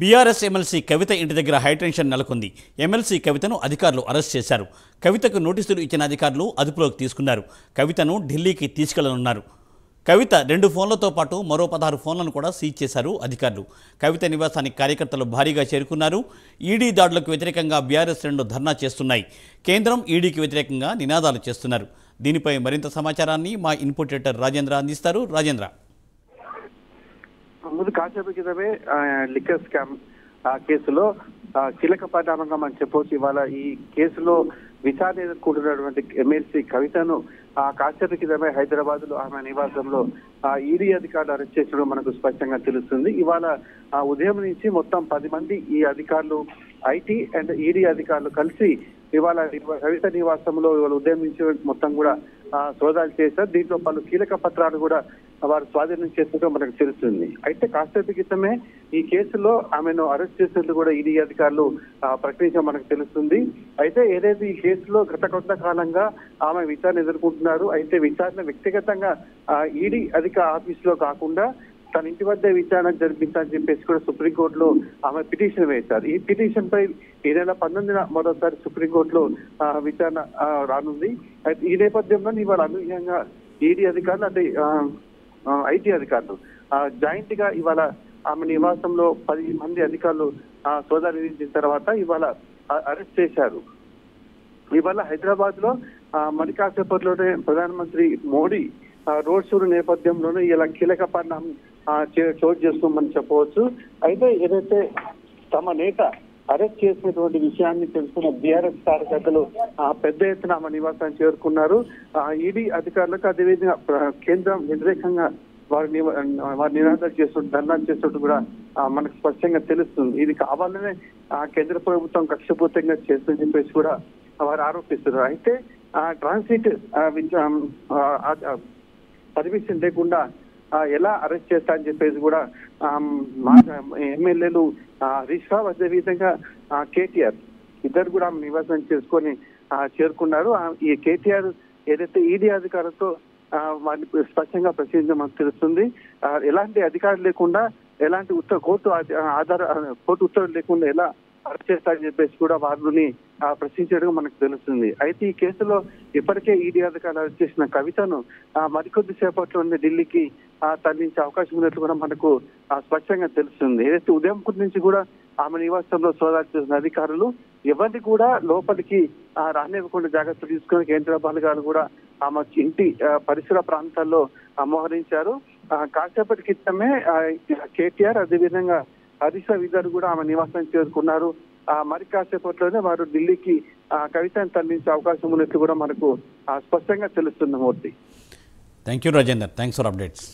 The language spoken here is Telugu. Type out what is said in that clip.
బీఆర్ఎస్ ఎమ్మెల్సీ కవిత ఇంటి దగ్గర హైటెన్షన్ నెలకొంది. ఎమ్మెల్సీ కవితను అధికారులు అరెస్ట్ చేశారు. కవితకు నోటీసులు ఇచ్చిన అధికారులు అదుపులోకి తీసుకున్నారు. కవితను ఢిల్లీకి తీసుకెళ్లనున్నారు. కవిత 2 ఫోన్లతో పాటు మరో 16 ఫోన్లను కూడా సీజ్ చేశారు అధికారులు. కవిత నివాసానికి కార్యకర్తలు భారీగా చేరుకున్నారు. ఈడీ దాడులకు వ్యతిరేకంగా బీఆర్ఎస్ శ్రేణులు ధర్నా చేస్తున్నాయి. కేంద్రం ఈడీకి వ్యతిరేకంగా నినాదాలు చేస్తున్నారు. దీనిపై మరింత సమాచారాన్ని మా ఇన్పుట్ ఎడిటర్ రాజేంద్ర అందిస్తారు. రాజేంద్ర, ముందు కాసేపు క్రితమే లిక్కర్ స్కామ్ కేసులో కీలక పరిణామంగా మనం చెప్పవచ్చు. ఇవాళ ఈ కేసులో విచారణ ఎదుర్కొంటున్నటువంటి ఎమ్మెల్సీ కవితను కాసేపు క్రితమే హైదరాబాద్ లో ఆమె నివాసంలో ఈడీ అధికారులు అరెస్ట్ చేసడం మనకు స్పష్టంగా తెలుస్తుంది. ఇవాళ ఉదయం నుంచి మొత్తం 10 మంది ఈ అధికారులు, ఐటీ అండ్ ఈడీ అధికారులు కలిసి ఇవాళ కవిత నివాసంలో ఇవాళ ఉదయం నుంచి మొత్తం కూడా సోదాలు చేశారు. దీంట్లో పలు కీలక పత్రాలు కూడా వారు స్వాధీనం చేసినట్టు మనకు తెలుస్తుంది. అయితే కాసేపు క్రితమే ఈ కేసులో ఆమెను అరెస్ట్ చేసినట్లు కూడా ఈడీ అధికారులు ప్రకటించడం మనకు తెలుస్తుంది. అయితే ఏదైతే ఈ కేసులో గత కొంతకాలంగా ఆమె విచారణ ఎదుర్కొంటున్నారు. అయితే విచారణ వ్యక్తిగతంగా ఈడీ ఆఫీసులో కాకుండా తన ఇంటి వద్ద విచారణ జరిపించాలని చెప్పేసి కూడా సుప్రీంకోర్టులో ఆమె పిటిషన్ వేశారు. ఈ పిటిషన్ పై ఈ నెల 19న మరోసారి సుప్రీంకోర్టులో విచారణ రానుంది. అయితే ఈ నేపథ్యంలో ఇవాళ అనూహ్యంగా ఈడీ అధికారులు అంటే ఐటీ అధికారులు జాయింట్ గా ఇవాళ ఆమె నివాసంలో 10 మంది అధికారులు సోదాలు నిర్వహించిన తర్వాత ఇవాళ అరెస్ట్ చేశారు. ఇవాళ హైదరాబాద్ లో మరి కాసేపట్లోనే ప్రధానమంత్రి మోడీ రోడ్ షో నేపథ్యంలోనే ఇలా కీలక పరిణామం చోటు చేసుకోమని చెప్పవచ్చు. అయితే ఏదైతే తమ నేత అరెస్ట్ చేసినటువంటి విషయాన్ని తెలుసుకున్న బీఆర్ఎస్ కార్యకర్తలు పెద్ద ఎత్తున ఆమె నివాసాన్ని చేరుకున్నారు. ఈడీ అధికారులకు అదేవిధంగా కేంద్రం వ్యతిరేకంగా వారి నినాదాలు చేస్తుంటే ధర్నాలు చేస్తుంటే కూడా మనకు స్పష్టంగా తెలుస్తుంది. ఇది కావాలనే కేంద్ర ప్రభుత్వం కక్షపూర్తంగా చేస్తుందని చెప్పేసి కూడా వారు ఆరోపిస్తున్నారు. అయితే ట్రాన్సిట్ పర్మిషన్ లేకుండా ఎలా అరెస్ట్ చేస్తారని చెప్పేసి కూడా ఎమ్మెల్యేలు హరీష్ రావు అదేవిధంగా కేటీఆర్ ఇద్దరు కూడా నివాసం చేసుకొని చేరుకున్నారు. ఈ కేటీఆర్ ఏదైతే ఈడీ అధికారులతో వారిని స్పష్టంగా ప్రశ్నించడం మనకు తెలుస్తుంది. ఎలాంటి అధికారులు లేకుండా, ఎలాంటి కోర్టు ఉత్తర్వులు లేకుండా ఎలా అరెస్ట్ చేస్తారని చెప్పేసి కూడా వారిని ప్రశ్నించడం మనకు తెలుస్తుంది. అయితే ఈ కేసులో ఇప్పటికే ఈడీ అధికారులు అరెస్ట్ చేసిన కవితను మరికొద్ది సేపట్లోనే ఢిల్లీకి తరలించే అవకాశం ఉన్నట్లు కూడా మనకు స్పష్టంగా తెలుస్తుంది. ఏదైతే ఉదయం నుంచి కూడా ఆమె నివాసంలో సోదాలు చేసిన అధికారులు ఎవరిని కూడా లోపలికి రానివ్వకుండా జాగ్రత్తలు తీసుకుని కేంద్ర బలగాలు కూడా ఆమె ఇంటి పరిసర ప్రాంతాల్లో మోహరించారు. కాసేపటి క్రితమే కేటీఆర్ అదేవిధంగా హరీష్ రావు ఇద్దరు కూడా ఆమె నివాసానికి చేరుకున్నారు. మరి కాసేపట్లోనే వారు ఢిల్లీకి కవితను తరలించే అవకాశం ఉన్నట్లు కూడా మనకు స్పష్టంగా తెలుస్తుంది. Murthy, thank you Rajender, thanks for updates.